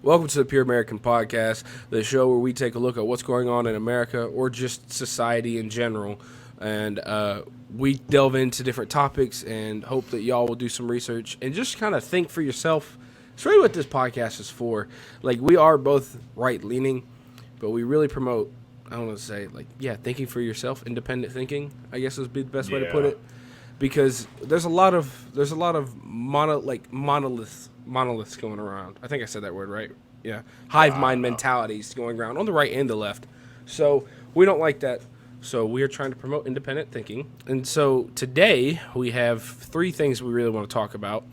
Welcome to the Pure American Podcast, the show where we take a look at what's going on in America or just society in general. And we delve into different topics and hope that y'all will do some research and just kind of think for yourself. It's really what this podcast is for. Like, we are both right-leaning, but we really promote, I don't want to say, thinking for yourself, independent thinking, I guess would be the best way to put it. Because there's a lot of monoliths going around. I think I said that word right. Yeah. Hive mind mentalities going around on the right and the left. So we don't like that. So we are trying to promote independent thinking. And so today we have three things we really want to talk about.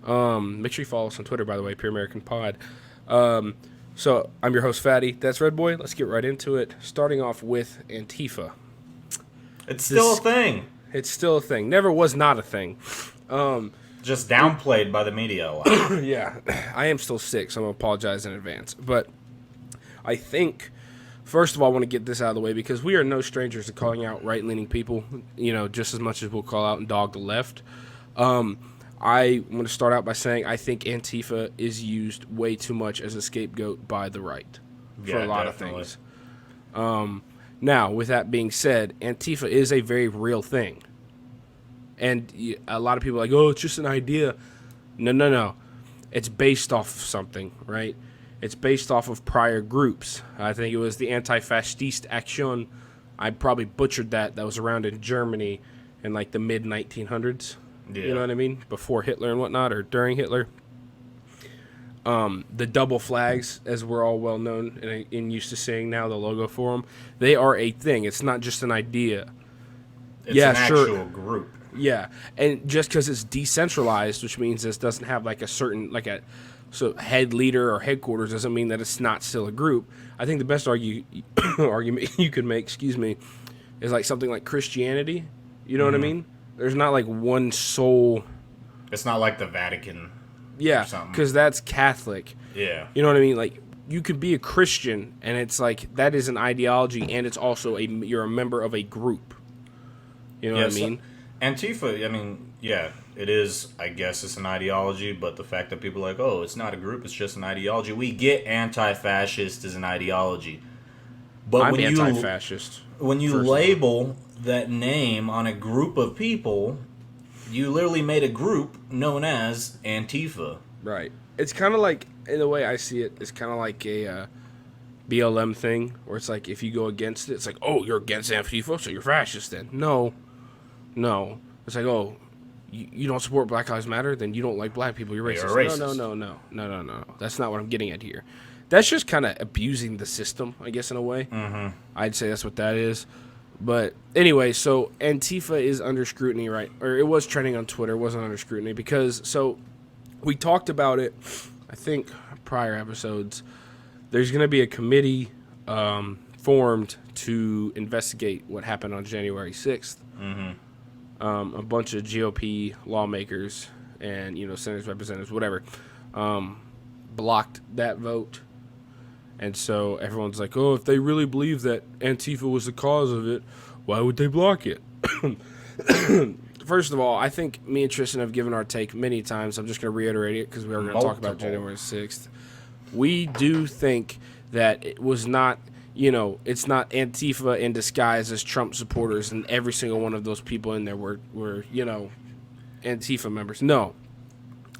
Make sure you follow us on Twitter, by the way, Pure American Pod. So I'm your host, Fatty. That's Red Boy. Let's get right into it. Starting off with Antifa. It's still a thing. It's still a thing. Never was not a thing. Just downplayed by the media a lot. Yeah, I am still sick, so I'm going to apologize in advance. But I think, first of all, I want to get this out of the way because we are no strangers to calling out right-leaning people, just as much as we'll call out and dog the left. I want to start out by saying I think Antifa is used way too much as a scapegoat by the right for a lot of things. Now, with that being said, Antifa is a very real thing. And a lot of people are like, oh, it's just an idea. No. It's based off of something, right? It's based off of prior groups. I think it was the Antifascist Action. I probably butchered that. That was around in Germany in the mid-1900s. Yeah. You know what I mean? Before Hitler and whatnot, or during Hitler. The double flags, as we're all well known and used to seeing now, the logo for them, they are a thing. It's not just an idea. It's an actual group. Yeah, and just because it's decentralized, which means this doesn't have a certain head leader or headquarters, doesn't mean that it's not still a group. I think the best argument you could make, is something like Christianity. You know what I mean? There's not one sole. It's not like the Vatican. Yeah, because that's Catholic. Yeah. You know what I mean? You could be a Christian, and it's that is an ideology, and it's also you're a member of a group. You know what I mean? Antifa, it is, I guess it's an ideology, but the fact that people are like, oh, it's not a group, it's just an ideology. We get anti-fascist as an ideology. But I'm anti-fascist. When you label that name on a group of people, you literally made a group known as Antifa. Right. It's kind of in the way I see it, it's kind of like a BLM thing, where it's if you go against it, it's oh, you're against Antifa, so you're fascist then. No. It's oh, you don't support Black Lives Matter, then you don't like black people, you're racist. You're racist. No. That's not what I'm getting at here. That's just kind of abusing the system, I guess, in a way. Mm-hmm. I'd say that's what that is. But anyway, so Antifa is under scrutiny, right? Or it was trending on Twitter, it wasn't under scrutiny, because, so, we talked about it, I think, prior episodes. There's going to be a committee formed to investigate what happened on January 6th. Mm-hmm. A bunch of GOP lawmakers and, senators, representatives, whatever, blocked that vote. And so everyone's like, oh, if they really believe that Antifa was the cause of it, why would they block it? First of all, I think me and Tristan have given our take many times. I'm just going to reiterate it because we are going to talk about January 6th. We do think that it was not, it's not Antifa in disguise as Trump supporters and every single one of those people in there were Antifa members. No.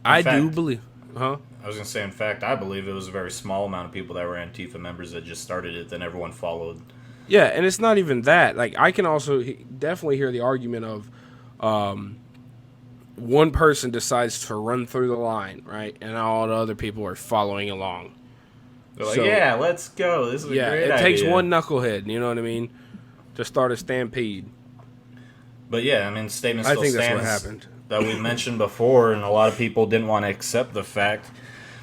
I do believe. Huh? I was going to say, in fact, I believe it was a very small amount of people that were Antifa members that just started it, then everyone followed. Yeah, and it's not even that. I can also definitely hear the argument of one person decides to run through the line, right? And all the other people are following along. They're like, yeah, let's go. This is a great idea. Yeah, it takes one knucklehead, you know what I mean, to start a stampede. But yeah, statement still stands. I think that's what happened. That we mentioned before, and a lot of people didn't want to accept the fact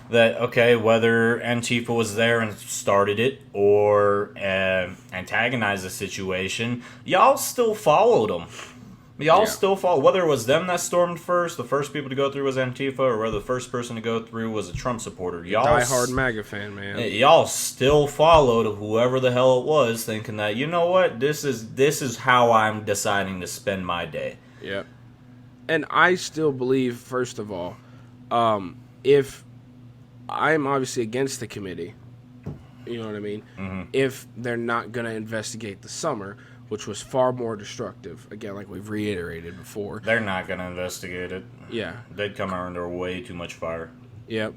that, okay, whether Antifa was there and started it or antagonized the situation, y'all still followed them. Y'all still follow, whether it was them that stormed first, the first people to go through was Antifa, or whether the first person to go through was a Trump supporter. Die-hard MAGA fan, man. Y'all still followed whoever the hell it was, thinking that, you know what, this is how I'm deciding to spend my day. Yep. And I still believe, first of all, if I'm obviously against the committee. You know what I mean? Mm-hmm. If they're not going to investigate the summer, which was far more destructive. Again, like we've reiterated before. They're not going to investigate it. Yeah. They'd come under way too much fire. Yep.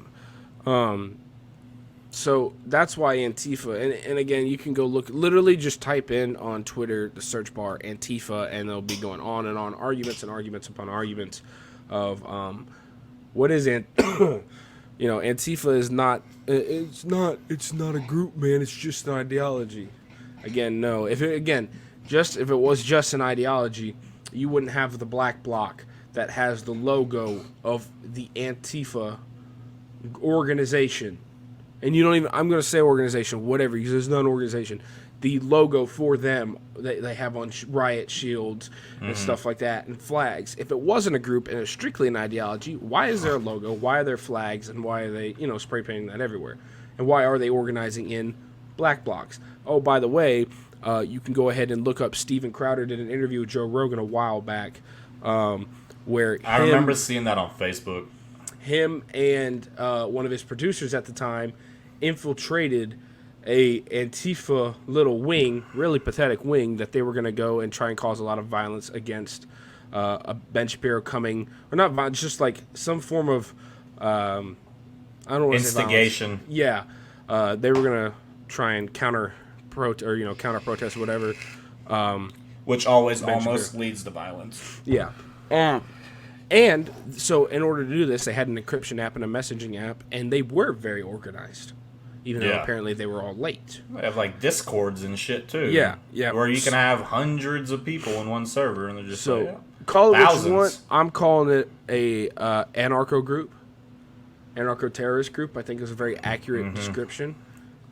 So that's why Antifa, and again, you can go look, literally just type in on Twitter, the search bar, Antifa, and they'll be going on and on, arguments and arguments upon arguments of what is Antifa is not, it's not a group, man, it's just an ideology. Again, no. If it was just an ideology, you wouldn't have the black bloc that has the logo of the Antifa organization. And you don't even, I'm going to say organization, whatever, because there's not an organization. The logo for them, they have on riot shields and stuff like that, and flags. If it wasn't a group and it's strictly an ideology, why is there a logo? Why are there flags? And why are they, spray painting that everywhere? And why are they organizing in black blocs? Oh, by the way, you can go ahead and look up Steven Crowder did an interview with Joe Rogan a while back, where I remember seeing that on Facebook. Him and one of his producers at the time infiltrated a Antifa little wing, really pathetic wing, that they were going to go and try and cause a lot of violence against a Ben Shapiro coming, or not violence, just like some form of, I don't want to say instigation. Yeah, they were going to try and counter protest or whatever. Which always almost leads to violence. Yeah. And so in order to do this, they had an encryption app and a messaging app, and they were very organized, even though apparently they were all late. They have like Discords and shit too. Yeah. Where you can have hundreds of people in one server, and they're just call it thousands. What you want. I'm calling it a anarcho group, anarcho terrorist group. I think is a very accurate description.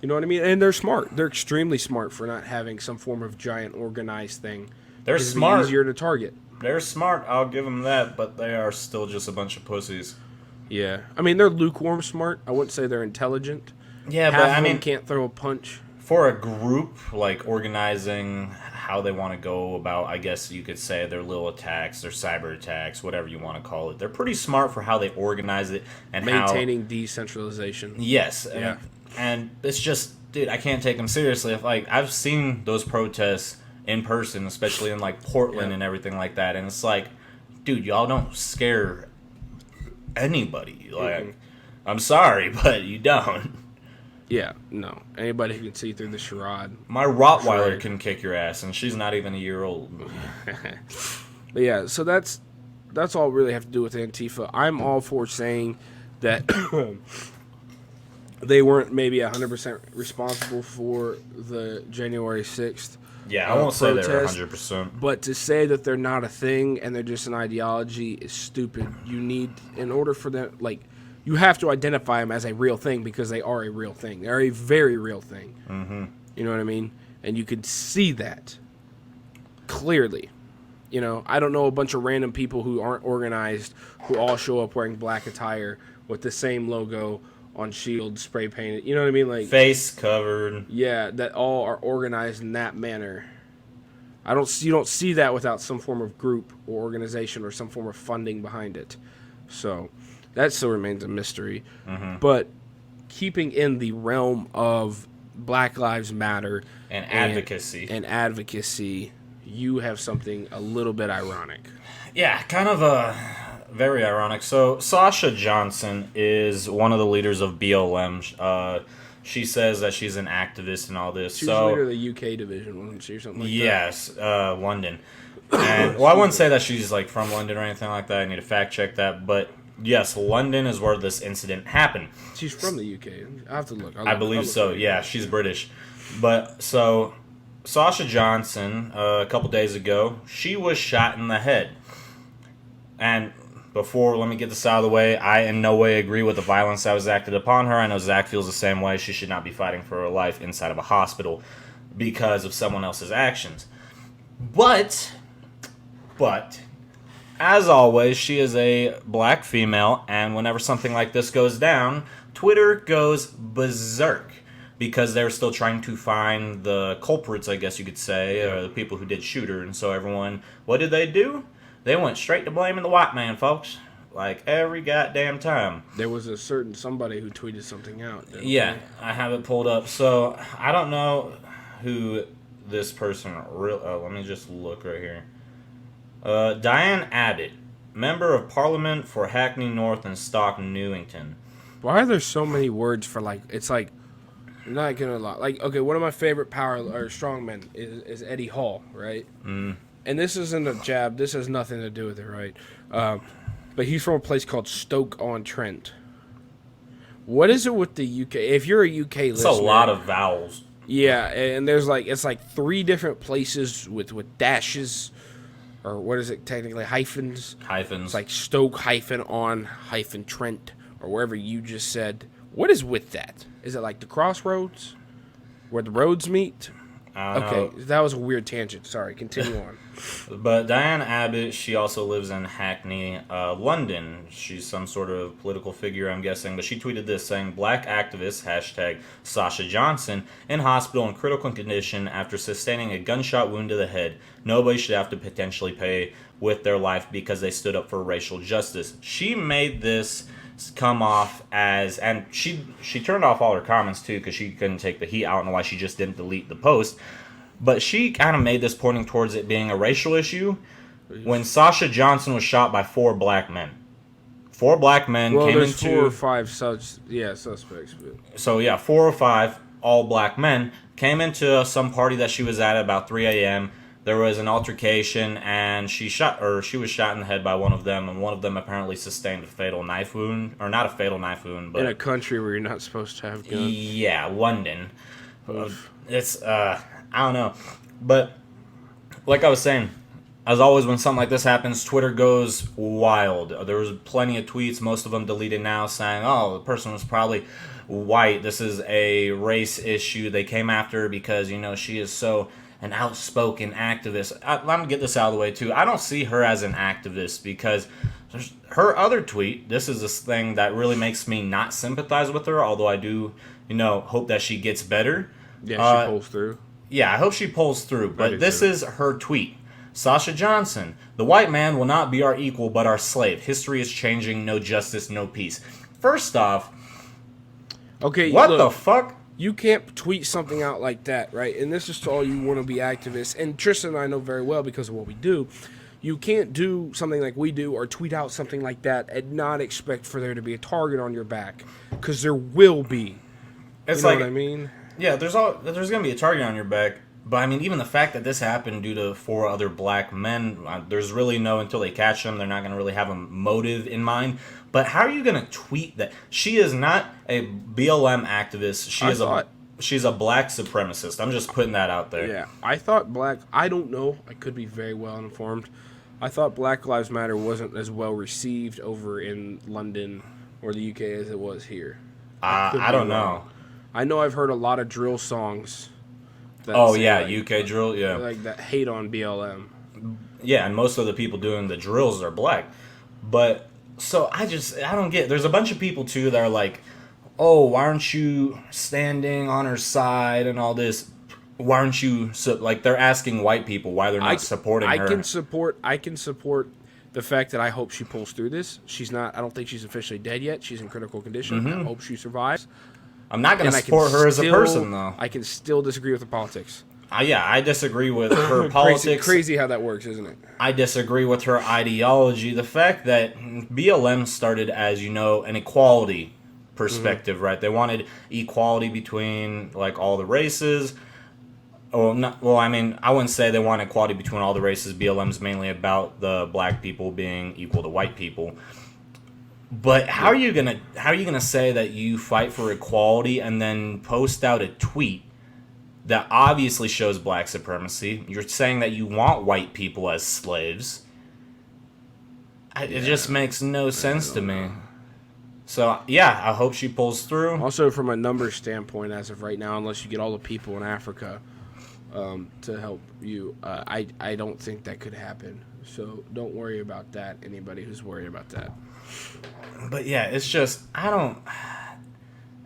You know what I mean? And they're smart. They're extremely smart for not having some form of giant organized thing. They're smart. It's easier to target. They're smart, I'll give them that, but they are still just a bunch of pussies. Yeah. I mean, they're lukewarm smart. I wouldn't say they're intelligent. Yeah, Half but of I mean, them can't throw a punch. For a group, like organizing how they want to go about, I guess you could say, their little attacks, their cyber attacks, whatever you want to call it. They're pretty smart for how they organize it and maintaining decentralization. Yes. Yeah. And it's just, dude, I can't take them seriously. If I've seen those protests in person, especially in like Portland and everything like that, and it's like, dude, y'all don't scare anybody. Like, I'm sorry, but you don't. Yeah, no. Anybody who can see through the charade. My Rottweiler can kick your ass, and she's not even a year old. But yeah, so that's all we really have to do with Antifa. I'm all for saying that they weren't maybe 100% responsible for the January 6th. Yeah, I won't say they're 100%. But to say that they're not a thing and they're just an ideology is stupid. You need, in order for them, like, you have to identify them as a real thing because they are a real thing. They're a very real thing. Mm-hmm. You know what I mean? And you can see that clearly. I don't know a bunch of random people who aren't organized who all show up wearing black attire with the same logo on shields, spray painted. You know what I mean? Like face covered. Yeah, that all are organized in that manner. You don't see that without some form of group or organization or some form of funding behind it. So that still remains a mystery. Mm-hmm. But keeping in the realm of Black Lives Matter and advocacy, you have something a little bit ironic. Yeah, kind of very ironic. So Sasha Johnson is one of the leaders of BLM. She says that she's an activist and all this. She was leader of the UK division, wasn't she, or something like that? Yes, London. And I wouldn't say that she's like from London or anything like that. I need to fact check that, but yes, London is where this incident happened. She's from the UK. I have to look. I believe so. Yeah, she's British. But so Sasha Johnson, a couple days ago, she was shot in the head. And before, let me get this out of the way, I in no way agree with the violence that was acted upon her. I know Zach feels the same way. She should not be fighting for her life inside of a hospital because of someone else's actions. But, as always, she is a black female, and whenever something like this goes down, Twitter goes berserk because they're still trying to find the culprits, I guess you could say, or the people who did shoot her. And so everyone, what did they do? They went straight to blaming the white man, folks. like every goddamn time. There was a certain somebody who tweeted something out. Yeah, I have it pulled up. So I don't know who this person let me just look right here. Diane Abbott, member of Parliament for Hackney North and Stock Newington. Why are there so many words for like? It's like, I'm not gonna lie. Like, okay, one of my favorite power or strongmen is Eddie Hall, right? Mm. And this isn't a jab. This has nothing to do with it, right? But he's from a place called Stoke-on-Trent. What is it with the UK? If you're a UK It's listener, a lot of vowels. yeah, and there's like it's like 3 different places with dashes, or what is it technically, hyphens? Hyphens. It's like Stoke-on-Trent, or wherever you just said. What is with that? Is it like the crossroads, where the roads meet? I don't Okay, know. that was a weird tangent. Sorry, continue on. But Diane Abbott, she also lives in Hackney, London. She's some sort of political figure, I'm guessing. But she tweeted this saying, "Black activist, hashtag Sasha Johnson, in hospital in critical condition after sustaining a gunshot wound to the head. Nobody should have to potentially pay with their life because they stood up for racial justice." She made this come off as, and she turned off all her comments too because she couldn't take the heat. I don't know why she just didn't delete the post, but she kind of made this pointing towards it being a racial issue when Sasha Johnson was shot by 4 black men. 4 black men Well, came there's into 4 or 5 suspects. But 4 or 5 all black men came into some party that she was at about 3 a.m. There was an altercation, and she was shot in the head by one of them, and one of them apparently sustained a fatal knife wound, or not a fatal knife wound, but in a country where you're not supposed to have guns. yeah, London. It's I don't know, but like I was saying, as always, when something like this happens, Twitter goes wild. There was plenty of tweets, most of them deleted now, saying, "Oh, the person was probably white. This is a race issue. They came after her because she is so." An outspoken activist. Let me get this out of the way too. I don't see her as an activist because her other tweet. This is this thing that really makes me not sympathize with her. Although I do, hope that she gets better. Yeah, she pulls through. Yeah, I hope she pulls through. But this is her tweet. Sasha Johnson: "The white man will not be our equal, but our slave. History is changing. No justice, no peace." First off, okay, what look, the fuck? You can't tweet something out like that, right? And this is to all you want to be activists. And Tristan and I know very well because of what we do. You can't do something like we do or tweet out something like that and not expect for there to be a target on your back. Because there will be. It's you know like, what I mean? Yeah, there's going to be a target on your back. But, I mean, even the fact that this happened due to 4 other black men, there's really until they catch them, they're not going to really have a motive in mind. But how are you going to tweet that? She is not a BLM activist. She's a black supremacist. I'm just putting that out there. Yeah, I thought I don't know. I could be very well informed. I thought Black Lives Matter wasn't as well received over in London or the UK as it was here. I don't know. I know I've heard a lot of drill songs. Oh, yeah, UK drill, yeah. Like that hate on BLM. Yeah, and most of the people doing the drills are black. But, so I don't get it. There's a bunch of people, too, that are like, "Oh, why aren't you standing on her side and all this? Why aren't you..." Like, they're asking white people why they're not supporting her. I can support the fact that I hope she pulls through this. I don't think she's officially dead yet. She's in critical condition. I hope she survives. I'm not going to support her as a person, though. I can still disagree with the politics. Yeah, I disagree with her politics. Crazy how that works, isn't it? I disagree with her ideology. The fact that BLM started as, an equality perspective, right? They wanted equality between, like, all the races. I wouldn't say they want equality between all the races. BLM's mainly about the black people being equal to white people. But how are you gonna say that you fight for equality and then post out a tweet that obviously shows black supremacy? You're saying that you want white people as slaves. It just makes no sense to me. So, yeah, I hope she pulls through. Also, from a numbers standpoint, as of right now, unless you get all the people in Africa to help you, I don't think that could happen. So don't worry about that, anybody who's worried about that. But, yeah, it's just,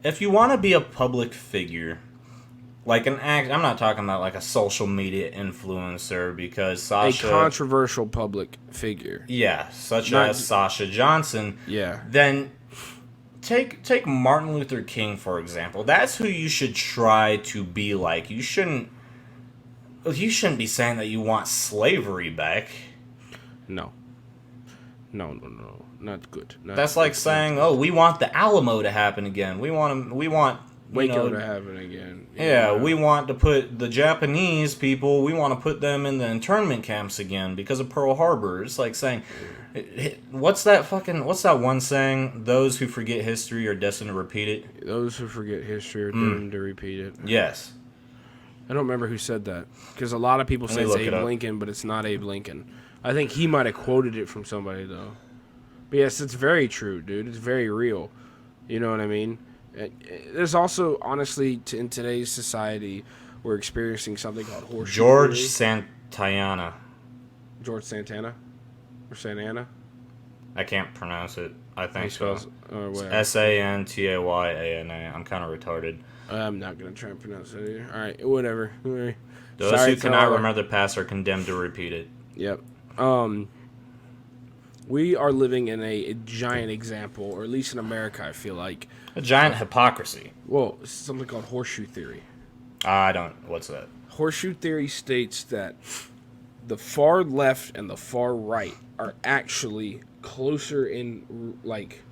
if you want to be a public figure, like an act. I'm not talking about like a social media influencer because Sasha, a controversial public figure. yeah, such as Sasha Johnson. Yeah. Then take Martin Luther King for example. That's who you should try to be like. You shouldn't be saying that you want slavery back. No, not good. That's like saying, "Oh, we want the Alamo to happen again. We want Waco to happen again." Yeah, we want to put the Japanese people. We want to put them in the internment camps again because of Pearl Harbor. It's like saying, what's that one saying? Those who forget history are destined to repeat it. Those who forget history are doomed to repeat it. Yes. I don't remember who said that because a lot of people say it's Abe Lincoln, but it's not Abe Lincoln. I think he might have quoted it from somebody though. But yes, it's very true, dude. It's very real. You know what I mean? There's also, honestly, in today's society, we're experiencing something called Horseshoe George Theory. Santayana. George Santana? Or Santana? I can't pronounce it. I think so. Santayana. I'm kind of retarded. I'm not going to try and pronounce it either. All right, whatever. Those who cannot remember the past are condemned to repeat it. Yep. We are living in a giant example, or at least in America, I feel like. A giant hypocrisy. Well, something called Horseshoe Theory. What's that? Horseshoe Theory states that the far left and the far right are actually closer in, like,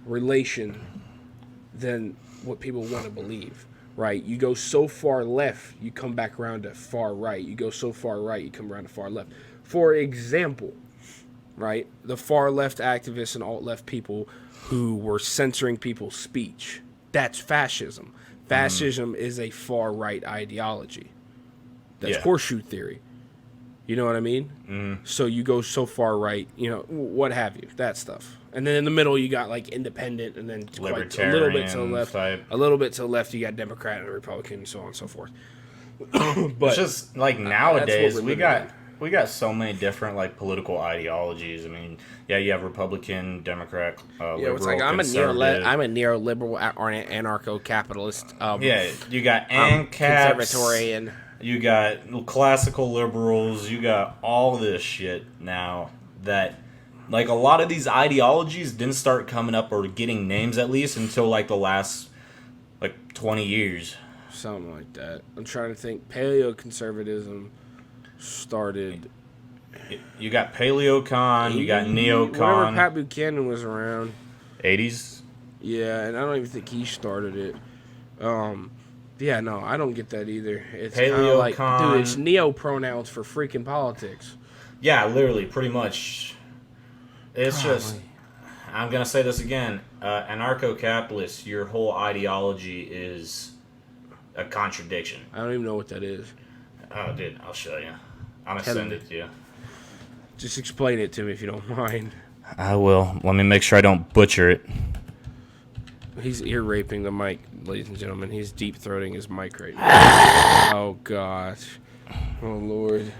relation than what people want to believe, right? You go so far left, you come back around to far right. You go so far right, you come around to far left. For example, right, the far left activists and alt-left people who were censoring people's speech, that's fascism. Fascism is a far-right ideology. That's Horseshoe Theory. You know what I mean? So you go so far right, you know, what have you, that stuff. And then in the middle, you got, like, independent, and then a little bit to the left. Type. A little bit to the left, you got Democrat and Republican, and so on and so forth. But it's just, like, nowadays, we got so many different, like, political ideologies. I mean, yeah, you have Republican, Democrat, liberal, it's like I'm a neoliberal or an anarcho-capitalist. You got ANCAPs, conservatorian. You got classical liberals. You got all this shit now that, like, a lot of these ideologies didn't start coming up or getting names at least until, like, the last, like, 20 years. Something like that. I'm trying to think. Paleoconservatism started. You got PaleoCon, you got NeoCon. Whenever Pat Buchanan was around. 80s? Yeah, and I don't even think he started it. Yeah, no, I don't get that either. It's kind of like, dude, it's neo-pronouns for freaking politics. Yeah, literally, pretty much. It's just, I'm going to say this again. Anarcho-capitalist, your whole ideology is a contradiction. I don't even know what that is. Oh, dude, I'll show you. I'm going to send it to you. Just explain it to me if you don't mind. I will. Let me make sure I don't butcher it. He's ear raping the mic, ladies and gentlemen. He's deep throating his mic right now. Oh, gosh. Oh, Lord.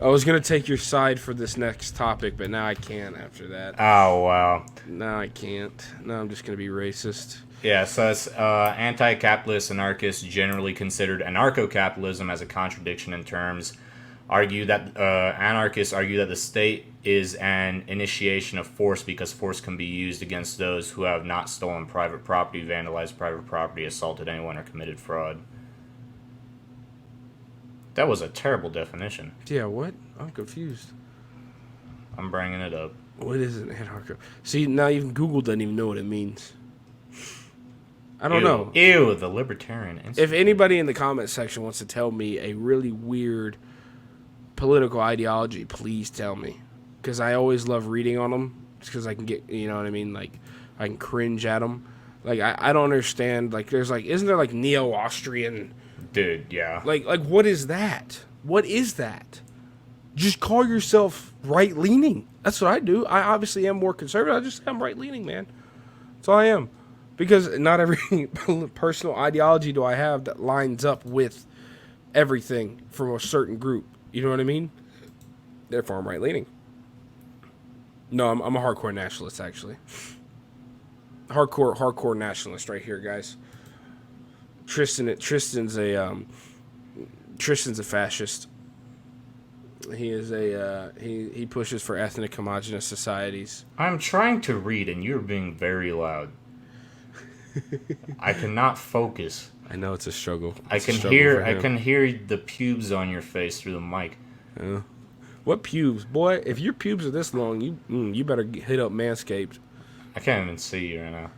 I was going to take your side for this next topic, but now I can't after that. Oh, wow. Now I can't. Now I'm just going to be racist. Yeah, so it's anti-capitalist anarchists generally considered anarcho-capitalism as a contradiction in terms. Anarchists argue that the state is an initiation of force because force can be used against those who have not stolen private property, vandalized private property, assaulted anyone, or committed fraud. That was a terrible definition. Yeah, what? I'm confused. I'm bringing it up. What is an anarcho? See, now even Google doesn't even know what it means. I don't know. Ew, the Libertarian Institute. If anybody in the comment section wants to tell me a really weird political ideology, please tell me. Because I always love reading on them. Just because I can get, you know what I mean? Like, I can cringe at them. Like, I don't understand. Like, there's like, isn't there like neo-Austrian? Dude, yeah. Like, what is that? What is that? Just call yourself right-leaning. That's what I do. I obviously am more conservative. I just say I'm right-leaning, man. That's all I am. Because not every personal ideology do I have that lines up with everything from a certain group. You know what I mean? Therefore, I'm right-leaning. No, I'm a hardcore nationalist, actually. Hardcore nationalist right here, guys. Tristan's a fascist. He is he pushes for ethnic homogenous societies. I'm trying to read, and you're being very loud. I cannot focus. I know it's a struggle. I can hear the pubes on your face through the mic. What pubes, boy? If your pubes are this long, you better hit up Manscaped. I can't even see you right now.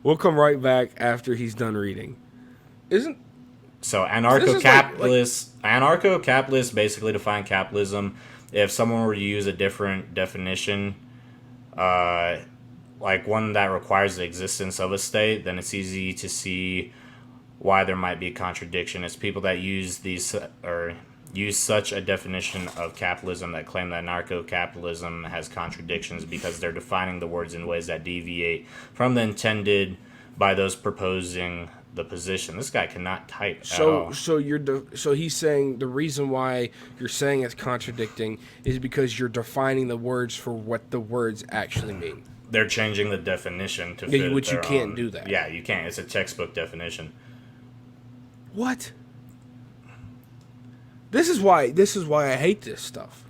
We'll come right back after he's done reading. So anarcho-capitalists basically define capitalism. If someone were to use a different definition, like one that requires the existence of a state, then it's easy to see why there might be a contradiction. It's people that use such a definition of capitalism that claim that anarcho-capitalism has contradictions because they're defining the words in ways that deviate from the intended by those proposing the position. This guy cannot type at all. So he's saying the reason why you're saying it's contradicting is because you're defining the words for what the words actually mean. They're changing the definition to fit which you can't own. do that. Yeah, you can't. It's a textbook definition. What? This is why I hate this stuff.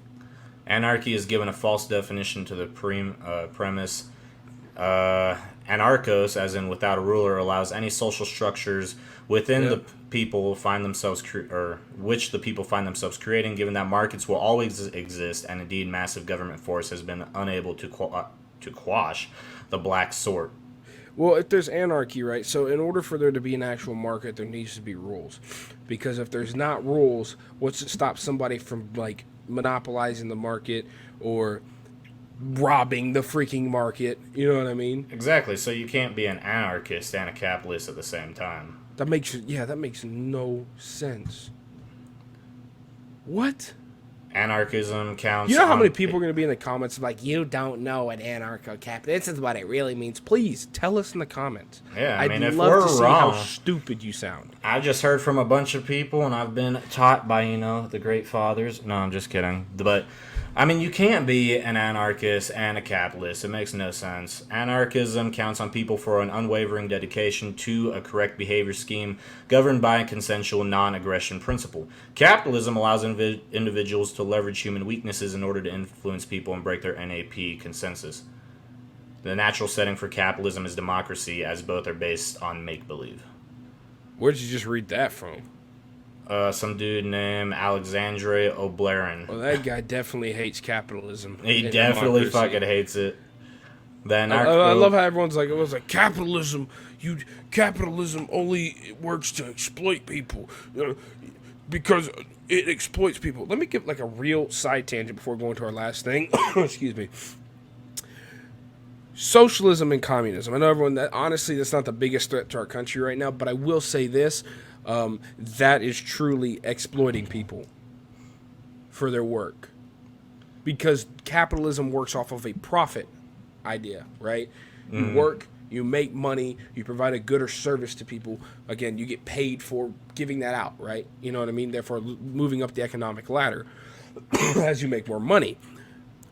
Anarchy is given a false definition to the premise. Anarchos, as in without a ruler, allows any social structures within the people find themselves which the people find themselves creating, given that markets will always exist, and indeed massive government force has been unable to quash the black sort. Well, if there's anarchy, right? So in order for there to be an actual market, there needs to be rules. Because if there's not rules, what's to stop somebody from, like, monopolizing the market or robbing the freaking market? You know what I mean? Exactly. So you can't be an anarchist and a capitalist at the same time. That makes no sense. What? Anarchism counts. You know how many people are going to be in the comments like, you don't know what anarcho-capitalist, this is what it really means. Please tell us in the comments. Yeah, I mean, I'd if love we're to see wrong, how stupid you sound. I just heard from a bunch of people, and I've been taught by, the great fathers. No, I'm just kidding. But, I mean, you can't be an anarchist and a capitalist. It makes no sense. Anarchism counts on people for an unwavering dedication to a correct behavior scheme governed by a consensual non-aggression principle. Capitalism allows individuals to leverage human weaknesses in order to influence people and break their NAP consensus. The natural setting for capitalism is democracy, as both are based on make-believe. Where'd you just read that from? Some dude named Alexandre O'Blaren. Well, that guy definitely hates capitalism. He definitely fucking hates it. I love how everyone's like, it was like capitalism. Capitalism only works to exploit people, because it exploits people. Let me give like a real side tangent before going to our last thing. Excuse me. Socialism and communism. I know everyone that honestly that's not the biggest threat to our country right now, but I will say this. That is truly exploiting people for their work, because capitalism works off of a profit idea, right? You work, you make money, you provide a good or service to people. Again, you get paid for giving that out, right? You know what I mean? Therefore, moving up the economic ladder as you make more money.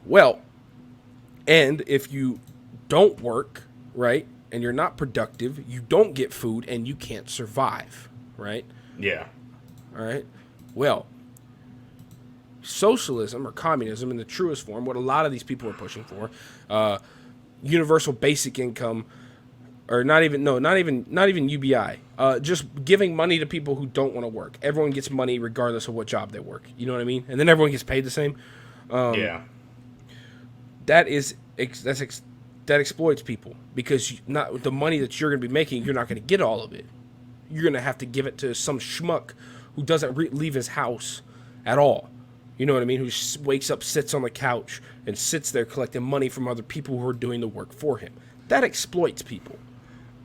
Well, and if you don't work, right, and you're not productive, you don't get food and you can't survive. Right? Yeah. All right. Well, socialism or communism in the truest form, what a lot of these people are pushing for, universal basic income, or not even UBI, just giving money to people who don't want to work. Everyone gets money regardless of what job they work. You know what I mean? And then everyone gets paid the same. Yeah. That exploits people, because not the money that you're going to be making, you're not going to get all of it. You're going to have to give it to some schmuck who doesn't leave his house at all. You know what I mean? Who wakes up, sits on the couch, and sits there collecting money from other people who are doing the work for him. That exploits people.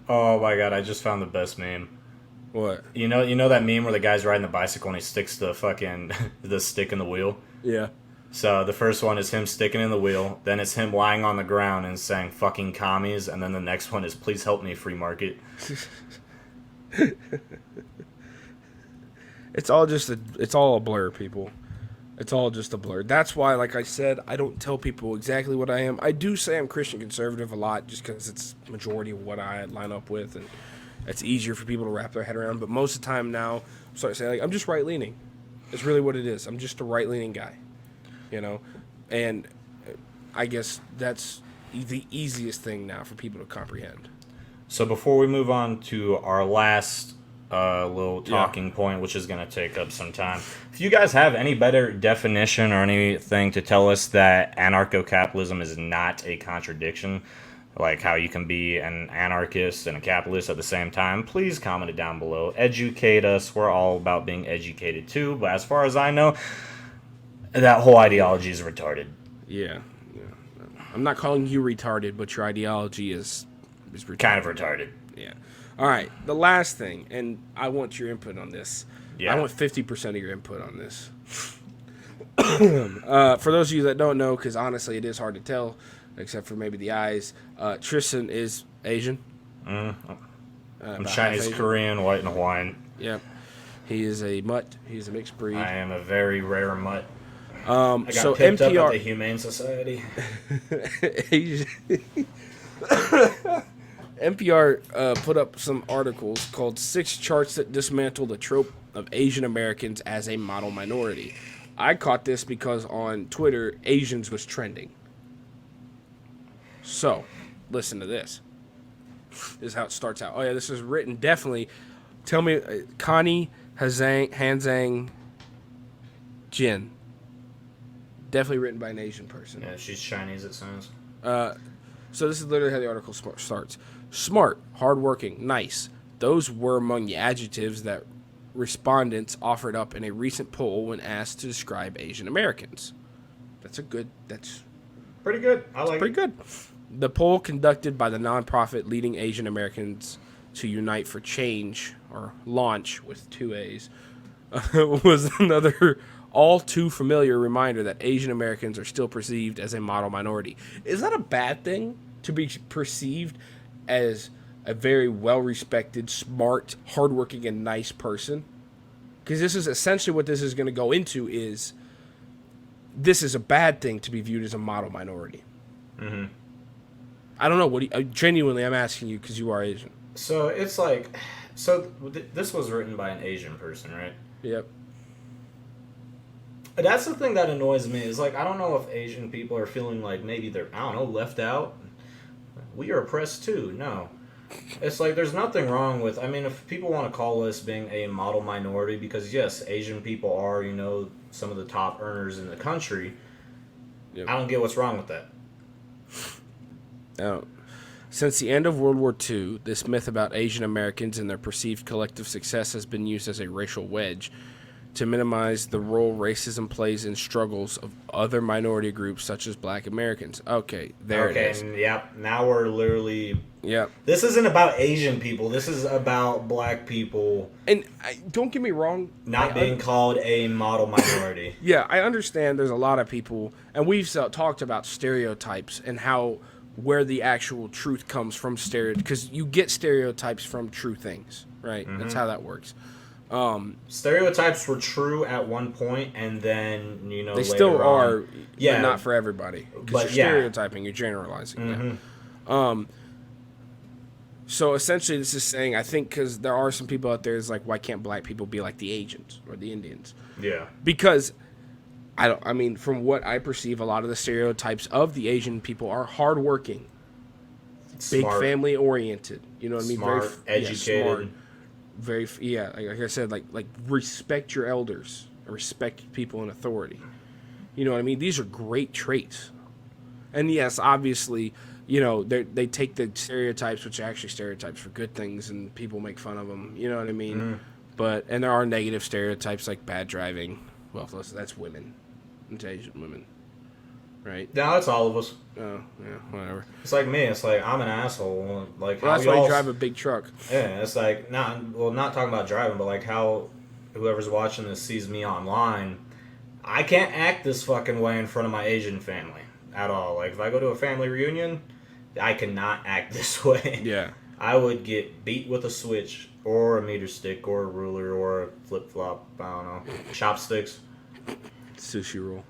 Oh my god, I just found the best meme. What? You know that meme where the guy's riding the bicycle and he sticks the fucking the stick in the wheel? Yeah. So the first one is him sticking in the wheel, then it's him lying on the ground and saying fucking commies, and then the next one is please help me, free market. It's all a blur, people. It's all just a blur. That's why, like I said, I don't tell people exactly what I am. I do say I'm Christian conservative a lot, just because it's majority of what I line up with, and It's easier for people to wrap their head around. But most of the time now, I'm starting to say, like, I'm just right-leaning. It's really what it is. I'm just a right-leaning guy, you know? And I guess that's the easiest thing now for people to comprehend. So before we move on to our last little talking point, which is going to take up some time, if you guys have any better definition or anything to tell us that anarcho-capitalism is not a contradiction, like how you can be an anarchist and a capitalist at the same time, please comment it down below. Educate us. We're all about being educated too, but as far as I know, that whole ideology is retarded. Yeah. I'm not calling you retarded, but your ideology is retarded. Kind of retarded. Yeah. All right. The last thing, and I want your input on this. Yeah. I want 50% of your input on this. For those of you that don't know, because honestly it is hard to tell, except for maybe the eyes, Tristan is Asian. I'm Chinese, Korean, white, and Hawaiian. Yep. He is a mutt. He's a mixed breed. I am a very rare mutt. I got so picked NPR, up at the Humane Society. NPR put up some articles called 6 Charts That Dismantle the Trope of Asian Americans as a Model Minority. I caught this because on Twitter, Asians was trending. So, listen to this. This is how it starts out. Oh, yeah, this is written definitely. Tell me, Connie Hanzang Jin. Definitely written by an Asian person. Yeah, she's Chinese, it sounds. So this is literally how the article starts. Smart, hardworking, nice. Those were among the adjectives that respondents offered up in a recent poll when asked to describe Asian Americans. That's pretty good. I like it. Pretty good. The poll conducted by the nonprofit Leading Asian Americans to Unite for Change, or Launch with 2 A's, was another all too familiar reminder that Asian Americans are still perceived as a model minority. Is that a bad thing, to be perceived as a very well-respected, smart, hardworking, and nice person? Because this is essentially what this is going to go into, is this is a bad thing to be viewed as a model minority. Mm-hmm. I don't know. Genuinely, I'm asking you because you are Asian. So it's like, this was written by an Asian person, right? Yep. That's the thing that annoys me, is like, I don't know if Asian people are feeling like maybe they're, I don't know, left out. We are oppressed too. No. It's like, there's nothing wrong with, I mean, if people want to call us being a model minority, because yes, Asian people are, some of the top earners in the country. Yep. I don't get what's wrong with that. Since the end of World War II, this myth about Asian Americans and their perceived collective success has been used as a racial wedge to minimize the role racism plays in struggles of other minority groups such as Black Americans. Okay, there it is. Okay, yep. Now we're literally... Yep. This isn't about Asian people. This is about Black people. And don't get me wrong. Not being called a model minority. Yeah, I understand there's a lot of people, and we've talked about stereotypes and where the actual truth comes from because you get stereotypes from true things, right? Mm-hmm. That's how that works. Stereotypes were true at one point, and then they later still are, yeah, but not for everybody. Because you're stereotyping, you're generalizing. Mm-hmm. Yeah. So essentially, this is saying, I think, because there are some people out there is like, why can't Black people be like the Asians or the Indians? Yeah. Because I mean, from what I perceive, a lot of the stereotypes of the Asian people are hardworking, big family oriented. You know what I mean? Smart, educated. Smart, like I said, like respect your elders, respect people in authority. You know what I mean? These are great traits. And yes, obviously, they take the stereotypes, which are actually stereotypes for good things, and people make fun of them. You know what I mean? Mm. And there are negative stereotypes like bad driving. Well, that's women. It's Asian women, right? No, that's all of us. Oh, yeah, whatever. It's like me. It's like, I'm an asshole. Like, that's why you drive a big truck. Yeah, it's like, not talking about driving, but like how whoever's watching this sees me online. I can't act this fucking way in front of my Asian family at all. Like, if I go to a family reunion, I cannot act this way. Yeah. I would get beat with a switch or a meter stick or a ruler or a flip-flop, I don't know, chopsticks. Sushi roll.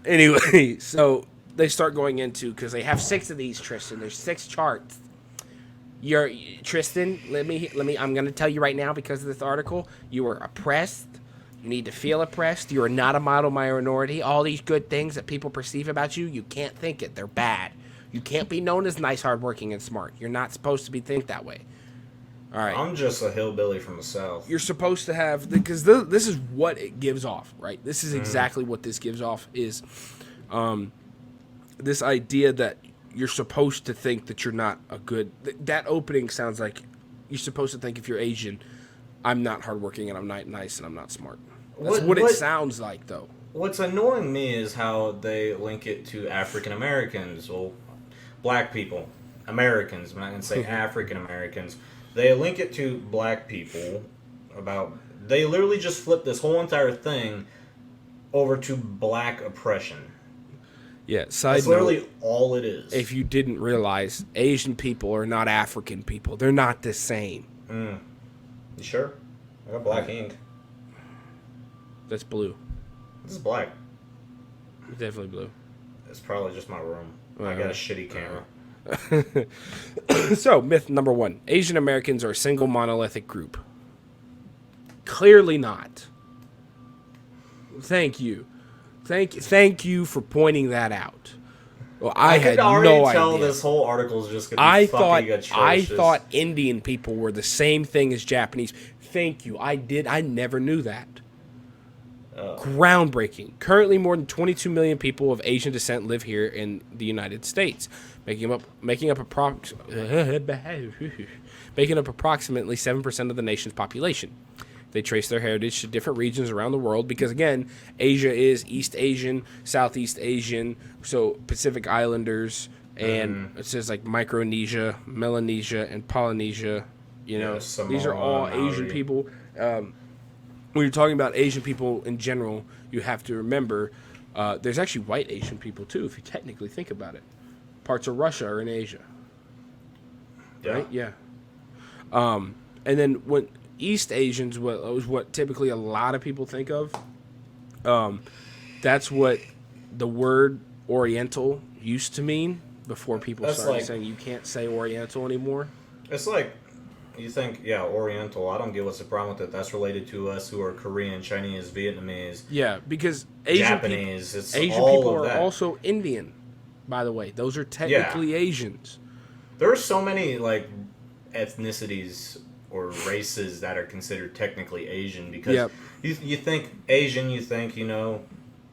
Anyway, so they start going into, because they have 6 of these, Tristan. There's 6 charts You're Tristan. Let me. I'm going to tell you right now because of this article. You are oppressed. You need to feel oppressed. You are not a model minority. All these good things that people perceive about you, you can't think it. They're bad. You can't be known as nice, hardworking, and smart. You're not supposed to be think that way. All right. I'm just a hillbilly from the South. You're supposed to have, because this is what it gives off, right? This is exactly what this gives off is this idea that you're supposed to think that you're not a good. That opening sounds like you're supposed to think if you're Asian, I'm not hardworking and I'm not nice and I'm not smart. That's what it sounds like, though. What's annoying me is how they link it to African Americans, well, black people, Americans. I'm not going to say African Americans. They link it to black people. They literally just flip this whole entire thing over to black oppression. Yeah, That's literally all it is. If you didn't realize, Asian people are not African people. They're not the same. You sure? I got black ink. That's blue. This is black. Definitely blue. It's probably just my room. I got a shitty camera. So, myth number 1. Asian Americans are a single monolithic group. Clearly not. Thank you. Thank you for pointing that out. Well, I had no idea. I could already tell this whole article is just going to be fucking atrocious. I thought Indian people were the same thing as Japanese. Thank you. I never knew that. Groundbreaking. Currently, more than 22 million people of Asian descent live here in the United States, making up approximately 7% of the nation's population. They trace their heritage to different regions around the world because, again, Asia is East Asian, Southeast Asian, so Pacific Islanders, and it says like Micronesia, Melanesia, and Polynesia. These are all Asian people. When you're talking about Asian people in general, you have to remember there's actually white Asian people too, if you technically think about it. Parts of Russia are in Asia. Yeah. Right? Yeah. And then when East Asians was what typically a lot of people think of. That's what the word Oriental used to mean before people started saying you can't say Oriental anymore. It's like you think, Oriental. I don't get what's the problem with it. That's related to us who are Korean, Chinese, Vietnamese. Yeah, because Asian people are also Indian, by the way. Those are technically Asians. There are so many ethnicities or races that are considered technically Asian because you think Asian, you think,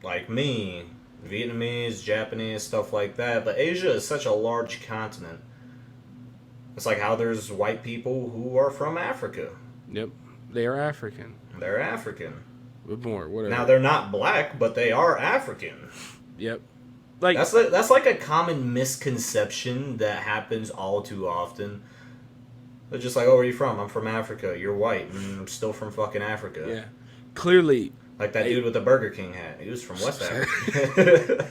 like me, Vietnamese, Japanese, stuff like that. But Asia is such a large continent. It's like how there's white people who are from Africa. Yep. They are African. They're African. Whatever. Now, they're not black, but they are African. Yep. That's like a common misconception that happens all too often. They're just like, where are you from? I'm from Africa. You're white. I'm still from fucking Africa. Yeah. Clearly. Like that dude with the Burger King hat. He was from West Africa.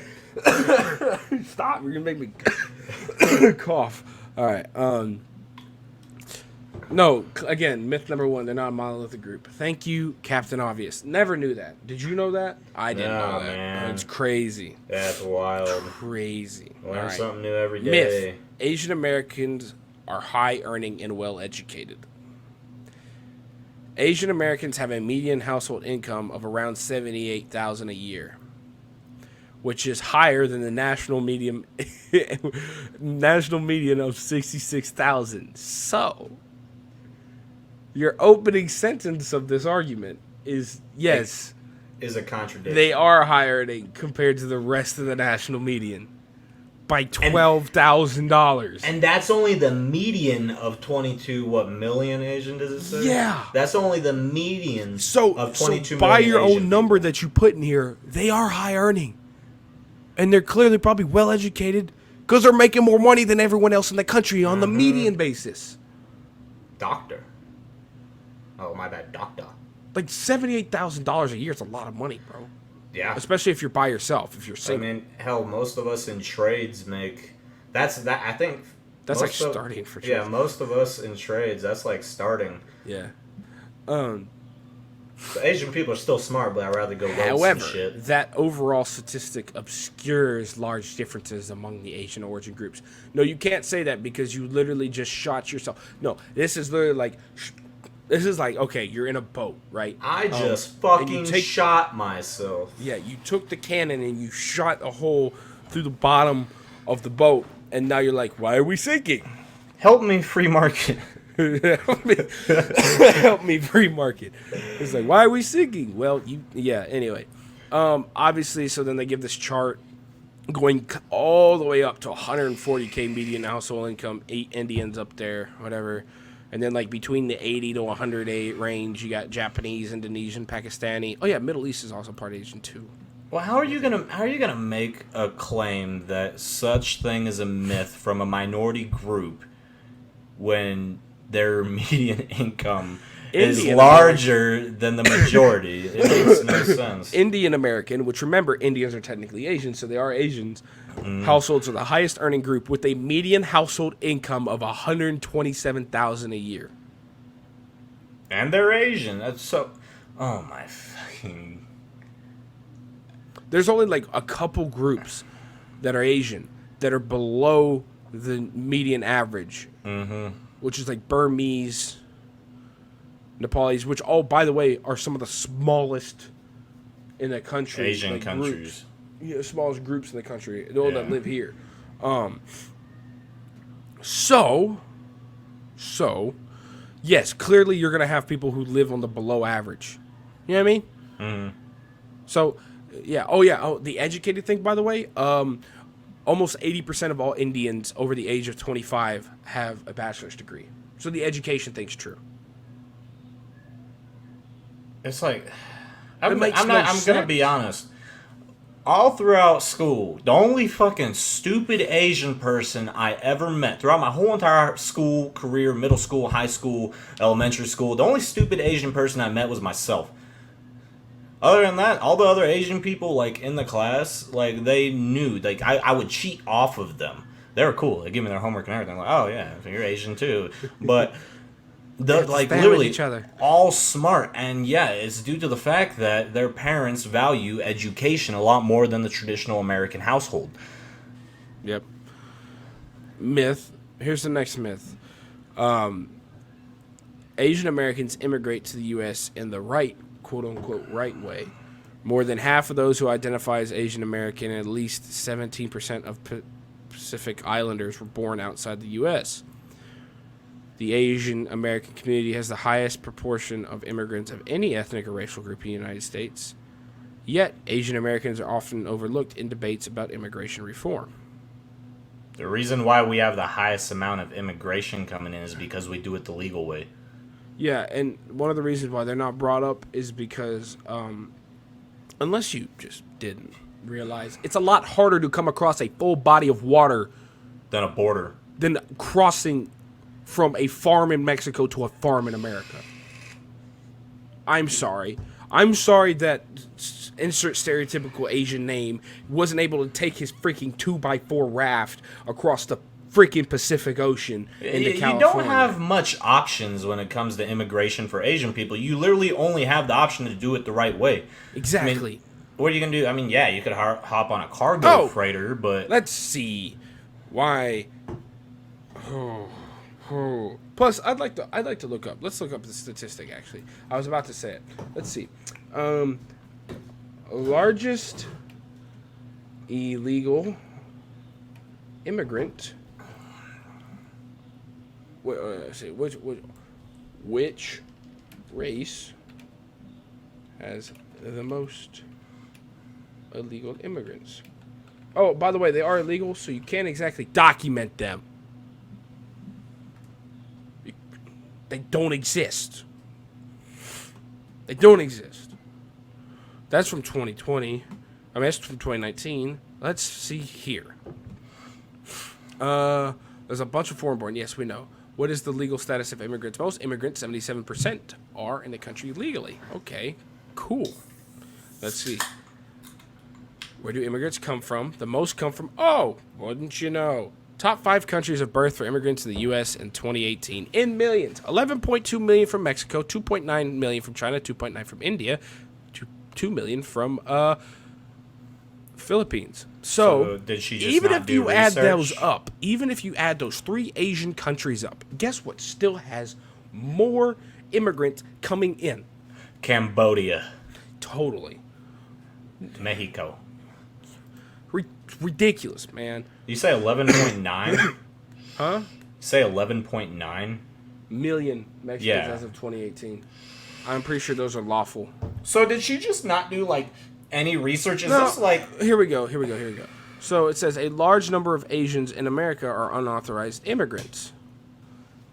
Stop. You're going to make me cough. All right. No, again, myth number 1, they're not a monolithic group. Thank you, Captain Obvious. Never knew that. Did you know that? I didn't know that. Man. It's crazy. That's wild. Crazy. Learn something new every day. Myth. Asian Americans are high earning and well educated. Asian Americans have a median household income of around $78,000 a year, which is higher than the national median of $66,000. So, your opening sentence of this argument is yes, is a contradiction. They are high earning compared to the rest of the national median by $12,000. And that's only the median of 22 million Asian, does it say? Yeah. That's only the median of 22 million by your Asian own number that you put in here, they are high earning. And they're clearly probably well educated because they're making more money than everyone else in the country on the median basis. Doctor. Oh, my bad, doctor. Like $78,000 a year is a lot of money, bro. Yeah. Especially if you're by yourself, if you're single. I mean, hell, most of us in trades make... I think... That's like starting for trades. Yeah, most of us in trades, that's like starting. Yeah. The Asian people are still smart, but I'd rather go roast However, some shit. that overall statistic obscures large differences among the Asian origin groups. No, you can't say that because you literally just shot yourself. No, this is literally like, okay, you're in a boat, right? I just fucking shot myself. Yeah, you took the cannon and you shot a hole through the bottom of the boat, and now you're like, why are we sinking? Help me, free market. Help me, free market. It's like, why are we sinking? Well, anyway. Obviously, so then they give this chart going all the way up to 140K median household income, 8 Indians up there, whatever. And then like between the 80 to 108 range, you got Japanese, Indonesian, Pakistani. Oh yeah, Middle East is also part Asian too. Well, how are you gonna make a claim that such thing is a myth from a minority group when their median income is larger than the majority? It makes no sense. Indian American, which remember, Indians are technically Asian, so they are Asians. Households are the highest earning group with a median household income of $127,000 a year. And they're Asian. That's so. Oh my fucking. There's only like a couple groups that are Asian that are below the median average, which is like Burmese, Nepalese, which all, by the way, are some of the smallest in the country. Asian like countries. Groups. Yeah, smallest groups in the country. The all that live here. So, yes, clearly you're gonna have people who live on the below average. You know what I mean? Mm-hmm. So, yeah. Oh, the educated thing, by the way. Almost 80% of all Indians over the age of 25 have a bachelor's degree. So the education thing's true. It's like, I'm gonna be honest. All throughout school, the only fucking stupid Asian person I ever met throughout my whole entire school career, middle school, high school, elementary school, the only stupid Asian person I met was myself. Other than that, all the other Asian people, like, in the class, like, they knew. Like, I would cheat off of them. They were cool. They give me their homework and everything. Like, oh, yeah, you're Asian, too. But, like, literally, each other. All smart. And, yeah, it's due to the fact that their parents value education a lot more than the traditional American household. Yep. Myth. Here's the next myth. Asian Americans immigrate to the U.S. in the right, quote-unquote, right way. More than half of those who identify as Asian American and at least 17% of Pacific Islanders were born outside the U.S. The Asian American community has the highest proportion of immigrants of any ethnic or racial group in the United States. Yet, Asian Americans are often overlooked in debates about immigration reform. The reason why we have the highest amount of immigration coming in is because we do it the legal way. Yeah, and one of the reasons why they're not brought up is because, unless you just didn't realize, it's a lot harder to come across a full body of water than a border. Than crossing from a farm in Mexico to a farm in America. I'm sorry. I'm sorry that insert stereotypical Asian name wasn't able to take his freaking 2x4 raft across the freaking Pacific Ocean into California. You don't have much options when it comes to immigration for Asian people. You literally only have the option to do it the right way. Exactly. I mean, what are you going to do? I mean, yeah, you could hop on a cargo freighter, but... Let's see. Why... Plus, I'd like to look up. Let's look up the statistic, actually. I was about to say it. Let's see. Largest illegal immigrant... Let's see, which race has the most illegal immigrants? Oh, by the way, they are illegal, so you can't exactly document them. They don't exist. They don't exist. That's from 2020. I mean, that's from 2019. Let's see here. There's a bunch of foreign-born. Yes, we know. What is the legal status of immigrants? Most immigrants, 77%, are in the country legally. Okay, cool. Let's see. Where do immigrants come from? The most come from... Oh, wouldn't you know? Top 5 countries of birth for immigrants in the U.S. in 2018 in millions. 11.2 million from Mexico, 2.9 million from China, 2.9 from India, 2 million from Philippines. So did she just even not if do you add research? those up, even if you add those 3 Asian countries up, guess what still has more immigrants coming in? Cambodia. Totally. Mexico. Ridiculous, man. You say 11.9? Huh? Say 11.9? Million Mexicans Yeah. as of 2018. I'm pretty sure those are lawful. So did she just not do, like, any research? Is No, this, like... Here we go. So it says a large number of Asians in America are unauthorized immigrants.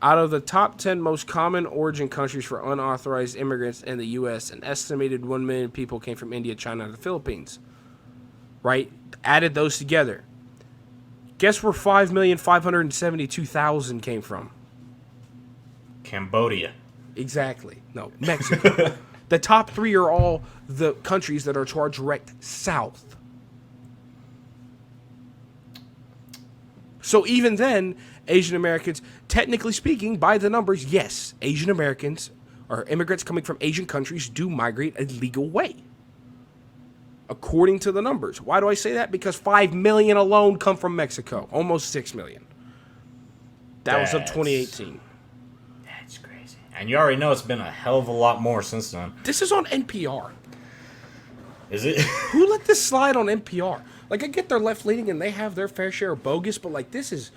Out of the top 10 most common origin countries for unauthorized immigrants in the U.S., an estimated 1 million people came from India, China, and the Philippines. Right? Added those together. Guess where 5,572,000 came from? Cambodia. Exactly. No, Mexico. The top 3 are all the countries that are to our direct south. So even then, Asian Americans, technically speaking, by the numbers, yes, Asian Americans or immigrants coming from Asian countries do migrate a legal way. According to the numbers. Why do I say that? Because 5 million alone come from Mexico. Almost 6 million. That was of 2018. That's crazy. And you already know it's been a hell of a lot more since then. This is on NPR. Is it? Who let this slide on NPR? Like, I get they're left-leaning and they have their fair share of bogus, but, like, this is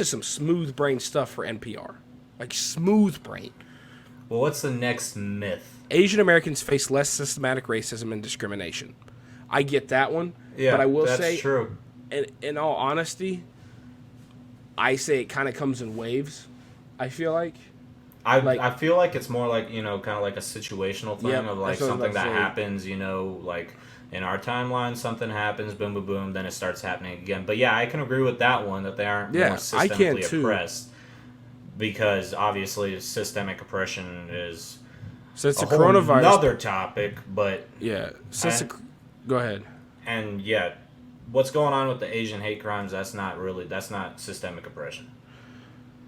some smooth brain stuff for NPR. Like, smooth brain. Well, what's the next myth? Asian Americans face less systematic racism and discrimination. I get that one, but I will say, true. In all honesty, I say it kind of comes in waves. I feel like. I feel like it's more like, kind of like a situational thing of like something that happens, like in our timeline, something happens, boom, boom, boom, then it starts happening again. But yeah, I can agree with that one, that they aren't more systemically oppressed. Because obviously systemic oppression is since the coronavirus, another topic, but go ahead. And yeah, what's going on with the Asian hate crimes? That's not systemic oppression.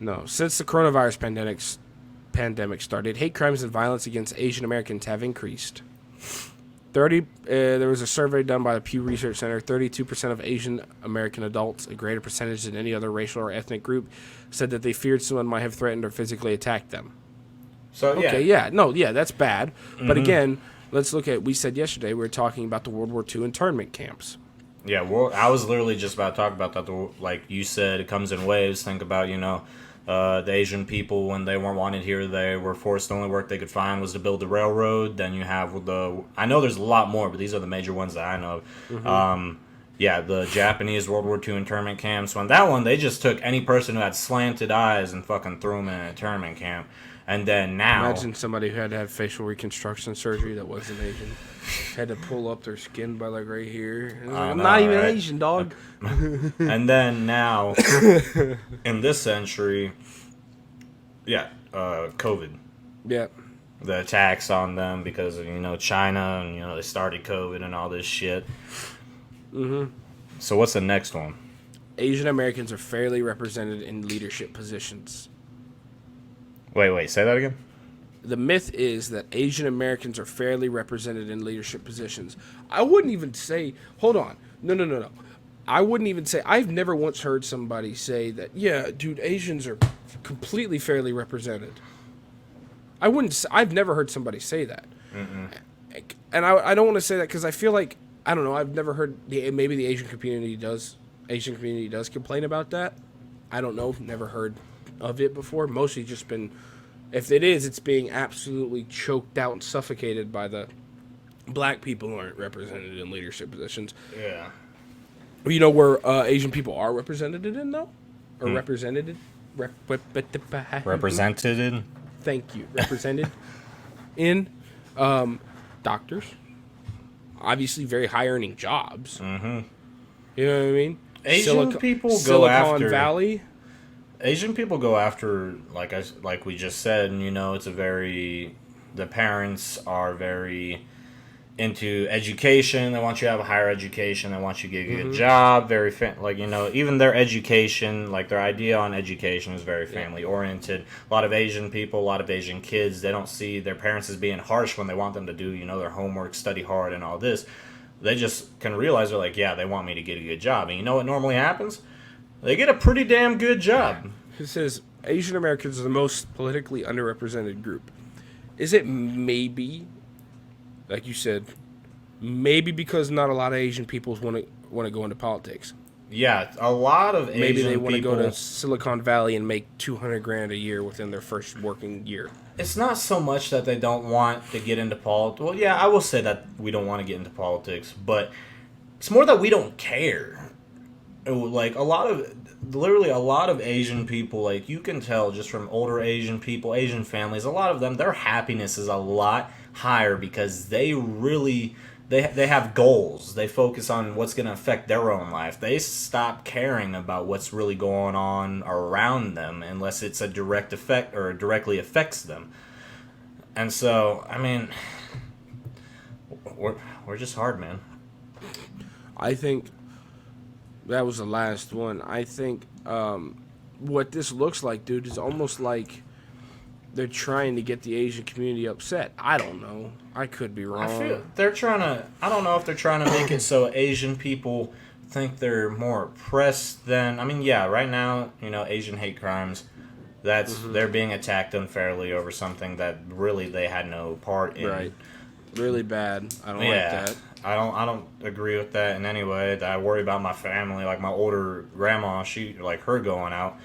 No, since the coronavirus pandemic started, hate crimes and violence against Asian Americans have increased. There was a survey done by the Pew Research Center. 32% of Asian American adults, a greater percentage than any other racial or ethnic group, said that they feared someone might have threatened or physically attacked them. So that's bad. Mm-hmm. But again, let's look at. We said yesterday we were talking about the World War II internment camps. Yeah, I was literally just about to talk about that. Like you said, it comes in waves. Think about the Asian people, when they weren't wanted here, they were forced. The only work they could find was to build the railroad. Then you have I know there's a lot more, but these are the major ones that I know. Mm-hmm. The Japanese World War II internment camps. When that one, they just took any person who had slanted eyes and fucking threw them in an internment camp. And then now, imagine somebody who had to have facial reconstruction surgery that wasn't Asian. Had to pull up their skin by like right here. I'm not even Asian, dog. And then now, in this century, COVID. Yeah. The attacks on them because of, China and, they started COVID and all this shit. Mm-hmm. So what's the next one? Asian Americans are fairly represented in leadership positions. Wait, say that again? The myth is that Asian Americans are fairly represented in leadership positions. I wouldn't even say, hold on. No. I wouldn't even say, I've never once heard somebody say that, yeah, dude, Asians are completely fairly represented. I've never heard somebody say that. Mm-mm. And I don't want to say that because I feel like, I don't know, I've never heard, maybe the Asian community does complain about that. I don't know, never heard of it before. Mostly just been, if it is, it's being absolutely choked out and suffocated by the black people who aren't represented in leadership positions. Yeah. You know where Asian people are represented in, though? Or represented? Represented in? Thank you. Represented in doctors. Obviously very high-earning jobs. Mm-hmm. You know what I mean? Asian people go Silicon after... Valley. Asian people go after, like we just said, and it's a very... The parents are very... into education. They want you to have a higher education. They want you to get a good job. Very even their education, like their idea on education is very family oriented. A lot of Asian people, a lot of Asian kids, they don't see their parents as being harsh when they want them to do, their homework, study hard, and all this. They just can realize they're like, yeah, they want me to get a good job. And you know what normally happens? They get a pretty damn good job. It says Asian Americans are the most politically underrepresented group. Is it maybe, like you said, maybe because not a lot of Asian people want to go into politics? Yeah, a lot of Asian people... Maybe they want to go to Silicon Valley and make $200,000 a year within their first working year. It's not so much that they don't want to get into politics. Well, yeah, I will say that we don't want to get into politics, but it's more that we don't care. Like, a lot of Asian people, like, you can tell just from older Asian people, Asian families, a lot of them, their happiness is a lot higher because they really... They have goals. They focus on what's going to affect their own life. They stop caring about what's really going on around them unless it's a direct effect or directly affects them. And so, I mean, we're just hard, man. I think that was the last one. I think what this looks like, dude, is almost like they're trying to get the Asian community upset. I don't know. I could be wrong. I feel they're trying to... I don't know if they're trying to make it so Asian people think they're more oppressed than... I mean, yeah, right now, Asian hate crimes, that's they're being attacked unfairly over something that really they had no part in. Right. Really bad. I don't like that. I don't agree with that in any way. I worry about my family, like my older grandma, her going out.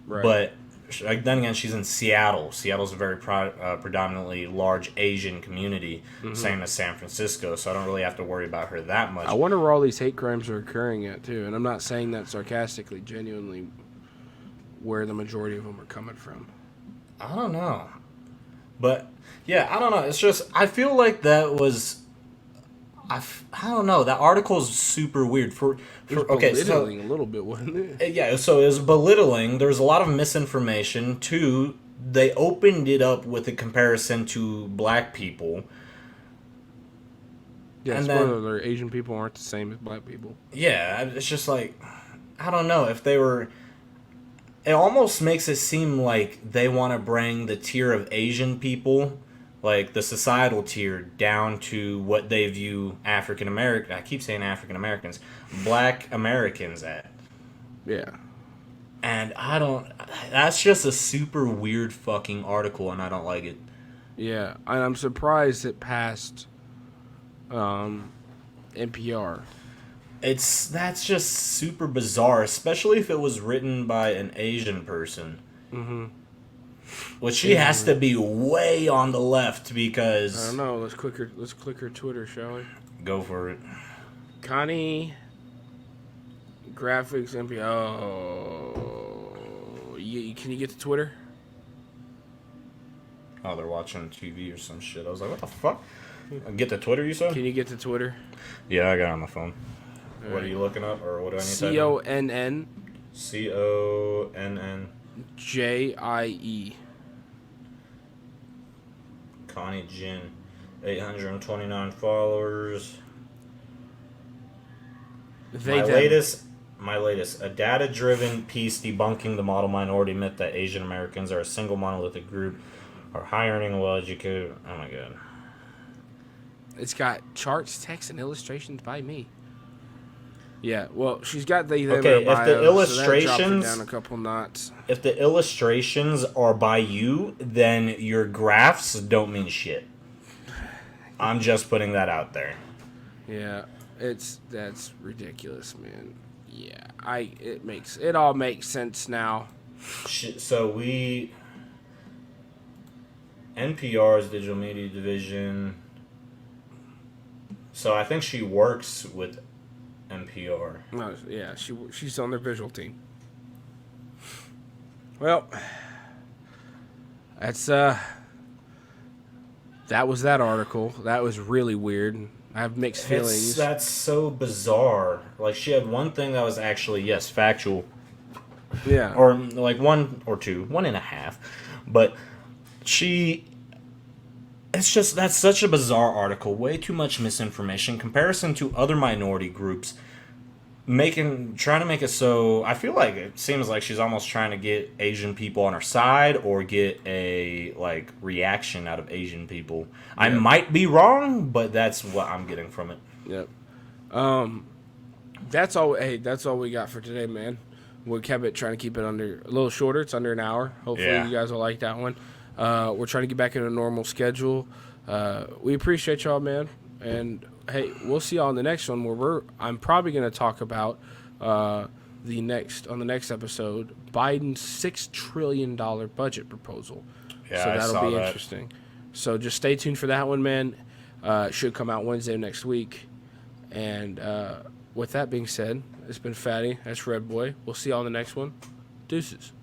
Right. But... then again, she's in Seattle. Seattle's a very predominantly large Asian community, same as San Francisco, so I don't really have to worry about her that much. I wonder where all these hate crimes are occurring at, too. And I'm not saying that sarcastically, genuinely, where the majority of them are coming from. I don't know. But, yeah, I don't know. It's just, I feel like that was... I don't know. That article's super weird. It was belittling a little bit, wasn't it? Yeah, so it was belittling. There was a lot of misinformation. Two, they opened it up with a comparison to black people. Yeah, and spoiler alert, Asian people aren't the same as black people. Yeah, it's just like, I don't know. If they were... It almost makes it seem like they want to bring the tier of Asian people... like the societal tier down to what they view African American. I keep saying African Americans, Black Americans at. Yeah. And I don't. That's just a super weird fucking article, and I don't like it. Yeah, and I'm surprised it passed NPR. That's just super bizarre, especially if it was written by an Asian person. Mm-hmm. Which she has to be way on the left because... I don't know. Let's click her Twitter, shall we? Go for it. Connie Graphics MP. Oh, can you get to Twitter? Oh, they're watching TV or some shit. I was like, what the fuck? Get to Twitter, you said? Can you get to Twitter? Yeah, I got it on my phone. All what right. are you looking up, or what do I need to type CONN. CONN. JIE. Connie Jin, 829 followers. My latest, a data-driven piece debunking the model minority myth that Asian Americans are a single monolithic group, are high-earning, well-educated. Oh my god. It's got charts, text, and illustrations by me. Yeah, well, she's got the okay. bio, If the illustrations so that dropped her down a couple knots. If the illustrations are by you, then your graphs don't mean shit. I'm just putting that out there. Yeah, that's ridiculous, man. Yeah, it all makes sense now. So NPR's digital media division. So I think she works with NPR. No, yeah, she's on their visual team. Well, that's that was that article. That was really weird. I have mixed feelings. That's so bizarre. Like, she had one thing that was actually, yes, factual. Yeah. Or like 1 or 2, 1.5. But she It's just, that's such a bizarre article. Way too much misinformation. Comparison to other minority groups, trying to make it so. I feel like it seems like she's almost trying to get Asian people on her side or get a like reaction out of Asian people. I might be wrong, but that's what I'm getting from it. Yep. That's all. Hey, that's all we got for today, man. We kept it trying to keep it under a little shorter. It's under an hour. Hopefully, you guys will like that one. We're trying to get back in a normal schedule. We appreciate y'all, man. And hey, we'll see y'all on the next one where I'm probably going to talk about on the next episode, Biden's $6 trillion budget proposal. Yeah, So I that'll saw be that. interesting. So just stay tuned for that one, man. It should come out Wednesday next week. And with that being said, it's been Fatty. That's Red Boy. We'll see y'all on the next one. Deuces.